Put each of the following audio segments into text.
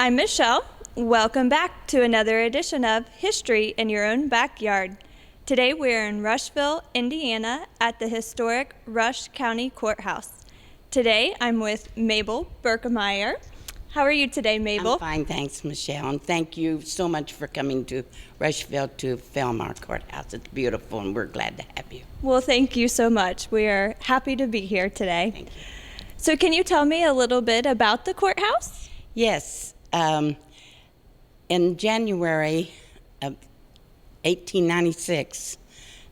I'm Michelle. Welcome back to another edition of History in Your Own Backyard. Today we're in Rushville, Indiana at the historic Rush County Courthouse. Today I'm with Mabel Berkemeyer. How are you today, Mabel? I'm fine, thanks, Michelle, and thank you so much for coming to Rushville to film our courthouse. It's beautiful, and we're glad to have you. Well, thank you so much. We are happy to be here today. Thank you. So can you tell me a little bit about the courthouse? Yes. In January of 1896,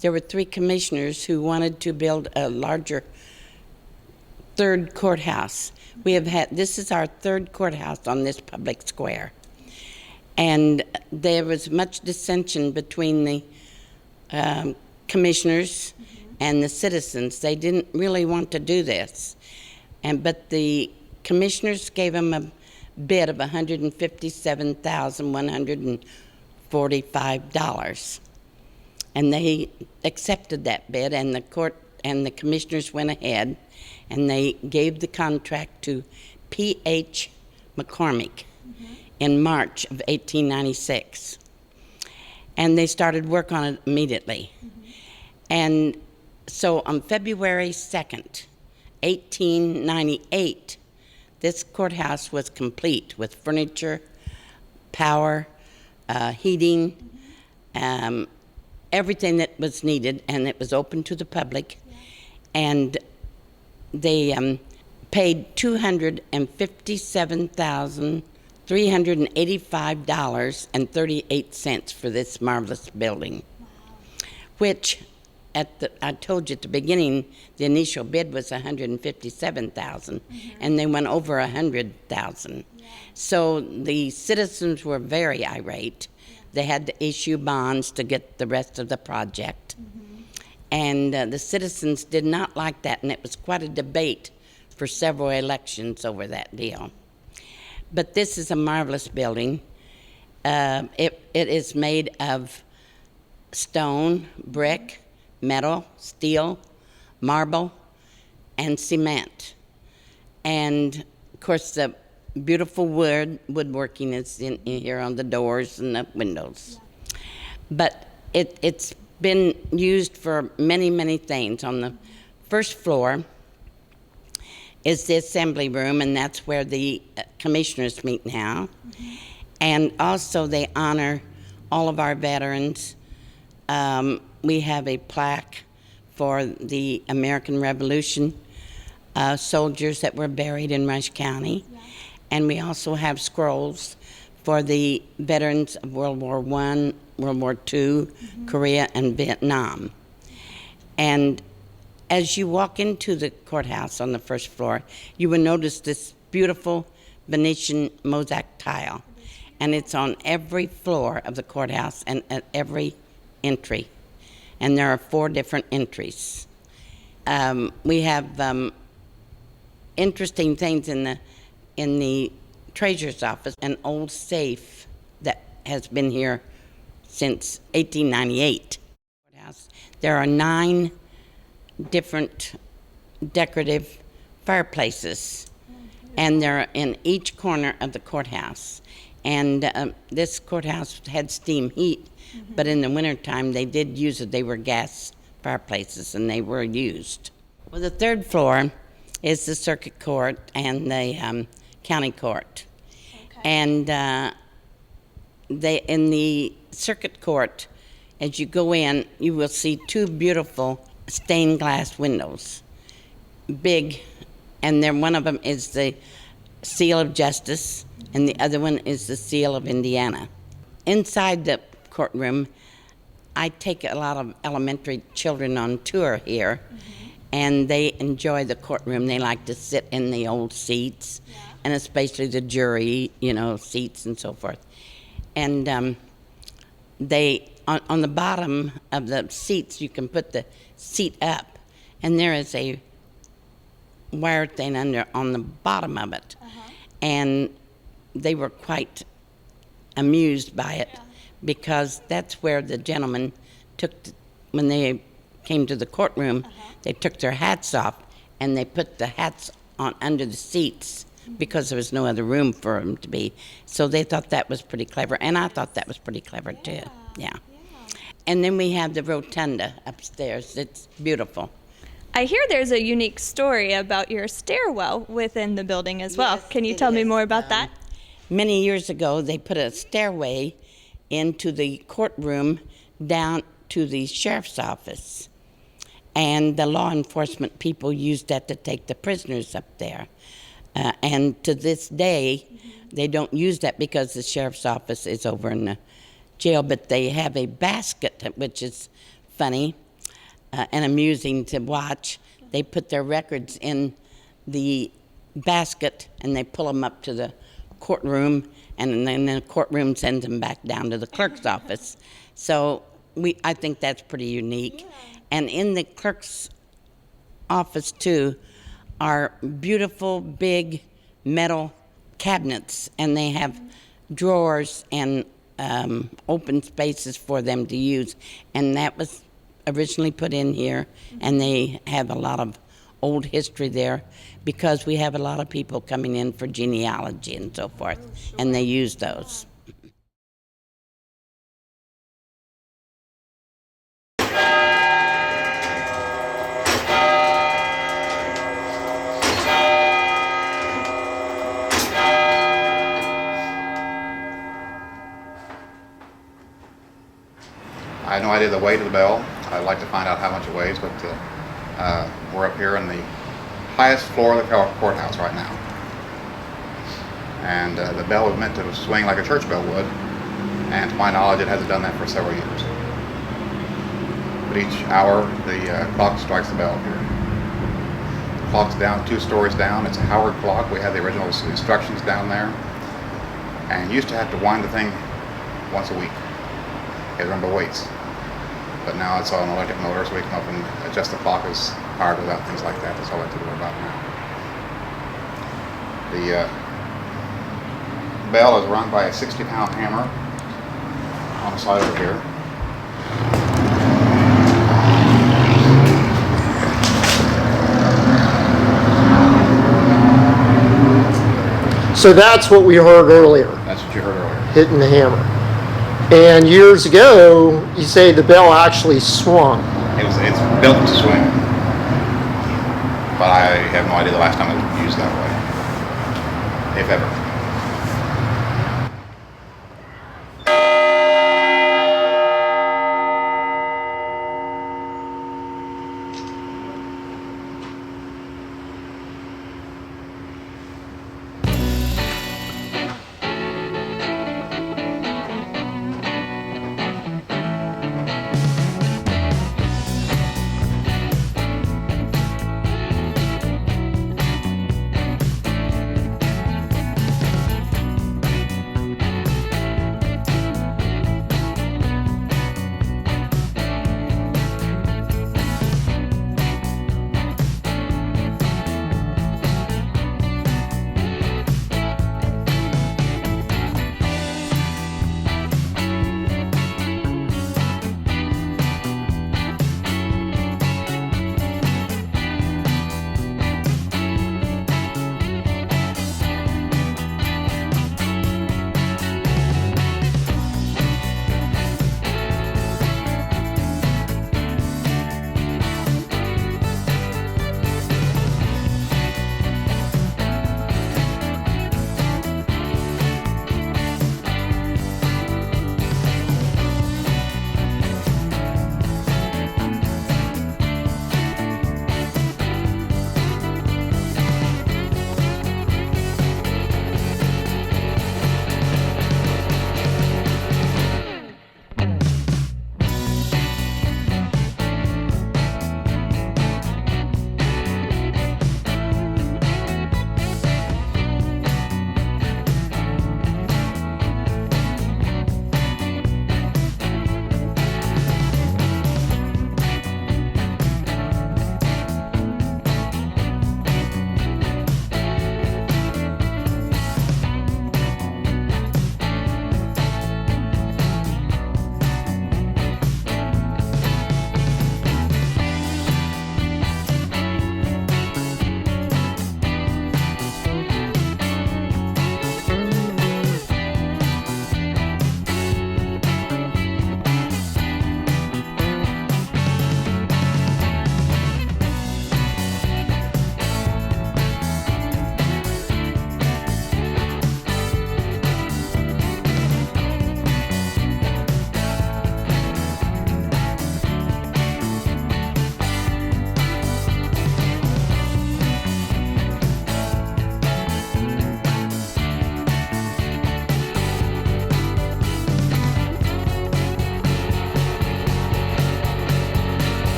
there were 3 commissioners who wanted to build a larger third courthouse. This is our third courthouse on this public square. And there was much dissension between the commissioners and the citizens. They didn't really want to do this. But the commissioners gave them a bid of $157,145. And they accepted that bid, and the court and the commissioners went ahead and they gave the contract to P.H. McCormick in March of 1896. And they started work on it immediately. And so on February 2nd, 1898, this courthouse was complete with furniture, power, heating, everything that was needed, and it was open to the public. And they paid $257,385.38 for this marvelous building. Wow. Which, I told you at the beginning, the initial bid was $157,000, and they went over $100,000. Yeah. So the citizens were very irate. Yeah. They had to issue bonds to get the rest of the project. And the citizens did not like that, and it was quite a debate for several elections over that deal. But this is a marvelous building. It is made of stone, brick, metal, steel, marble, and cement. And, of course, the beautiful woodworking is in here on the doors and the windows. But it's been used for many, many things. On the first floor is the assembly room, and that's where the commissioners meet now. And also they honor all of our veterans. We have a plaque for the American Revolution soldiers that were buried in Rush County. And we also have scrolls for the veterans of World War I, World War II, Korea, and Vietnam. And as you walk into the courthouse on the first floor, you will notice this beautiful Venetian mosaic tile. And it's on every floor of the courthouse and at every entry. And there are 4 different entries. We have interesting things in the treasurer's office, an old safe that has been here since 1898. There are 9 different decorative fireplaces, and they're in each corner of the courthouse. And this courthouse had steam heat, but in the wintertime they did use it. They were gas fireplaces, and they were used. Well, the third floor is the circuit court and the county court. Okay. And in the circuit court, as you go in, you will see 2 beautiful stained glass windows, big, and then one of them is the seal of justice, and the other one is the seal of Indiana. Inside the courtroom, I take a lot of elementary children on tour here, and they enjoy the courtroom. They like to sit in the old seats, and especially the jury, seats and so forth. And they, on the bottom of the seats, you can put the seat up, and there is a wire thing on the bottom of it. And they were quite amused by it, because that's where the gentlemen when they came to the courtroom, they took their hats off and they put the hats on under the seats because there was no other room for them to be. So they thought that was pretty clever, and I thought that was pretty clever too. Yeah. And then we have the Rotunda upstairs. It's beautiful. I hear there's a unique story about your stairwell within the building as well. Yes, Can you it tell me is. more about that? Many years ago, they put a stairway into the courtroom down to the sheriff's office. And the law enforcement people used that to take the prisoners up there. And to this day, they don't use that because the sheriff's office is over in the jail, but they have a basket, which is funny and amusing to watch. They put their records in the basket and they pull them up to the courtroom, and then the courtroom sends them back down to the clerk's office. So I think that's pretty unique. And in the clerk's office too are beautiful big metal cabinets, and they have drawers and open spaces for them to use. And that was originally put in here, and they have a lot of old history there because we have a lot of people coming in for genealogy and so forth, and they use those. I have no idea the weight of the bell. I'd like to find out how much it weighs, but we're up here on the highest floor of the courthouse right now. And the bell was meant to swing like a church bell would, and to my knowledge it hasn't done that for several years. But each hour the clock strikes the bell here. The clock's down 2 stories down. It's a Howard clock. We have the original instructions down there. And used to have to wind the thing once a week. It remember weights. But now it's all an electric motor, so we come up and adjust the clock as hard without things like that. That's all I have to worry about now. The bell is rung by a 60-pound hammer on the side over here. So that's what we heard earlier, That's what you heard earlier. hitting the hammer. And years ago, you say the bell actually swung. It's built to swing, but I have no idea the last time it was used that way, if ever.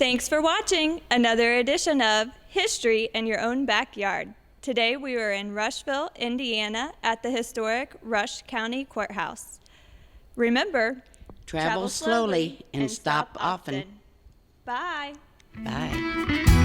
Thanks for watching another edition of History in Your Own Backyard. Today we were in Rushville, Indiana at the historic Rush County Courthouse. Remember, Travel slowly and stop often. Bye. Bye.